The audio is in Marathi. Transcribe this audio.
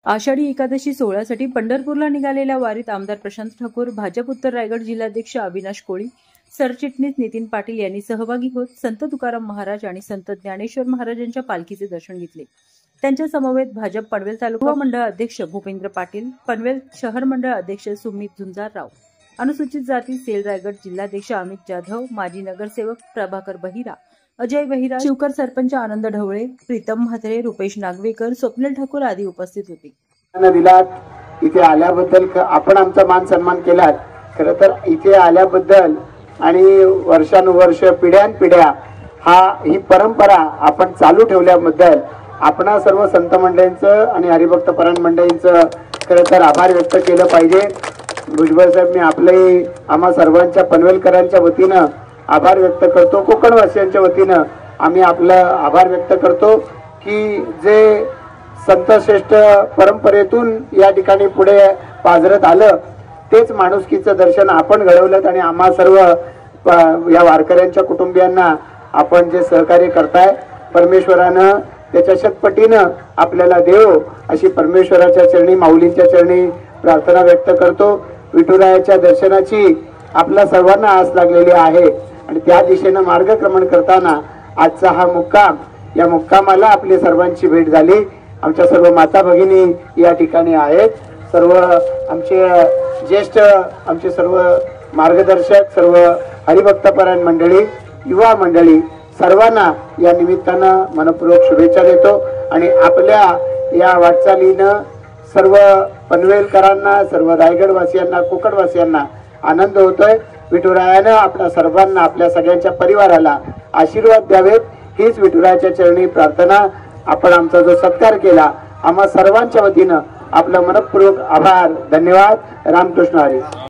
आषाढी एकादशी सोहळ्यासाठी पंढरपूरला निघालेल्या वारीत आमदार प्रशांत ठाकूर, भाजप उत्तर रायगड जिल्हाध्यक्ष अविनाश कोळी, सरचिटणीस नितीन पाटील यांनी सहभागी होत संत तुकाराम महाराज आणि संत ज्ञानेश्वर महाराजांच्या पालखीचे दर्शन घेतले। त्यांच्या समवेत भाजप पनवेल तालुका मंडळ अध्यक्ष भूपेंद्र पाटील, पनवेल शहर मंडळ अध्यक्ष सुमित झुंजारराव, अनुसूचित जाती सेल रायगड जिल्हाध्यक्ष अमित जाधव, माजी नगरसेवक प्रभाकर बहिरा, अजय बहिरा, शिवकर सरपंच आनंद ढवळे, प्रीतम म्हात्रे, रुपेश नागवेकर, स्वप्नील ठाकूर आदी उपस्थित होते। दिलात इथे आल्याबद्दल आपण आमचा मान सन्मान केलात। खरं तर इथे आल्याबद्दल आणि वर्षानुवर्ष पिढ्यानपिढ्या ही परंपरा आपण चालू ठेवल्याबद्दल आपण सर्व संत मंडळींचं आणि हरिभक्त परायण मंडळींचं खरं तर आभार व्यक्त केलं पाहिजे। भुजबळ साहेब, मी आपले आम्हा सर्वांच्या पनवेलकरांच्या वतीनं आभार व्यक्त करतो। कोकणवासियांच्या वतीनं आम्ही आपला आभार व्यक्त करतो की जे संतश्रेष्ठ परंपरेतून या ठिकाणी पुढे पाझरत आलं तेच माणुसकीचं दर्शन आपण घडवलं आणि आम्हा सर्व या वारकऱ्यांच्या कुटुंबियांना आपण जे सहकार्य करताय परमेश्वरानं त्याच्या शतपटीनं आपल्याला देव अशी परमेश्वराच्या चरणी माऊलींच्या चरणी प्रार्थना व्यक्त करतो। विठुरायाच्या दर्शनाची आपल्या सर्वांना आस लागलेली आहे आणि त्या दिशेने मार्गक्रमण करताना आजचा हा मुक्काम, या मुक्कामाला आपली सर्वांची भेट झाली। आमच्या सर्व माता भगिनी या ठिकाणी आहेत, सर्व आमचे ज्येष्ठ, आमचे सर्व मार्गदर्शक, सर्व हरिभक्तपरायण मंडळी, युवा मंडळी, सर्वांना या निमित्तानं मनपूर्वक शुभेच्छा देतो आणि आपल्या या वाटचालीनं सर्व पनवेलकरांना, सर्व रायगडवासियांना, कोकणवासियांना आनंद होतोय। विठुरायानं आपल्या सर्वांना, आपल्या सगळ्यांच्या परिवाराला आशीर्वाद द्यावेत हीच विठुरायाच्या चरणी प्रार्थना। आपण आमचा जो सत्कार केला आम्हा सर्वांच्या वतीनं आपलं मनपूर्वक आभार, धन्यवाद। रामकृष्ण हरी।